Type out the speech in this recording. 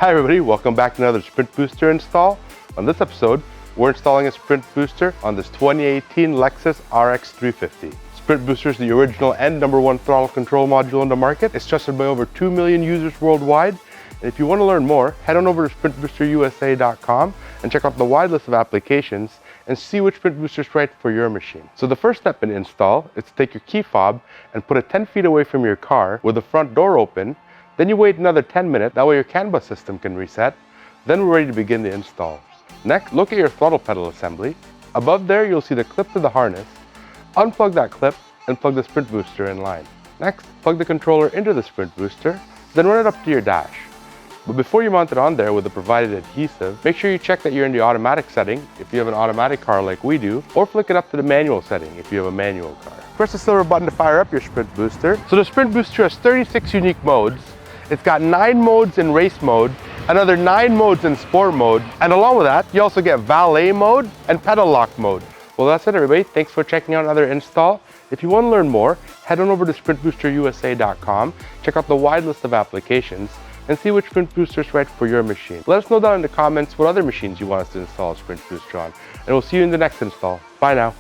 Hi everybody, welcome back to another Sprint Booster install. On this episode, we're installing a Sprint Booster on this 2018 Lexus RX350. Sprint Booster is the original and #1 throttle control module on the market. It's trusted by over 2 million users worldwide. And if you want to learn more, head on over to sprintboosterusa.com and check out the wide list of applications and see which Sprint Booster is right for your machine. So the first step in install is to take your key fob and put it 10 feet away from your car with the front door open. Then you wait another 10 minutes, that way your CAN bus system can reset. Then we're ready to begin the install. Next, look at your throttle pedal assembly. Above there, you'll see the clip to the harness. Unplug that clip and plug the Sprint Booster in line. Next, plug the controller into the Sprint Booster, then run it up to your dash. But before you mount it on there with the provided adhesive, make sure you check that you're in the automatic setting if you have an automatic car like we do, or flick it up to the manual setting if you have a manual car. Press the silver button to fire up your Sprint Booster. So the Sprint Booster has 36 unique modes. It's got 9 modes in race mode, another 9 modes in sport mode, and along with that, you also get valet mode and pedal lock mode. Well, that's it everybody. Thanks for checking out another install. If you want to learn more, head on over to sprintboosterusa.com, check out the wide list of applications, and see which Sprint Booster is right for your machine. Let us know down in the comments what other machines you want us to install a Sprint Booster on, and we'll see you in the next install. Bye now.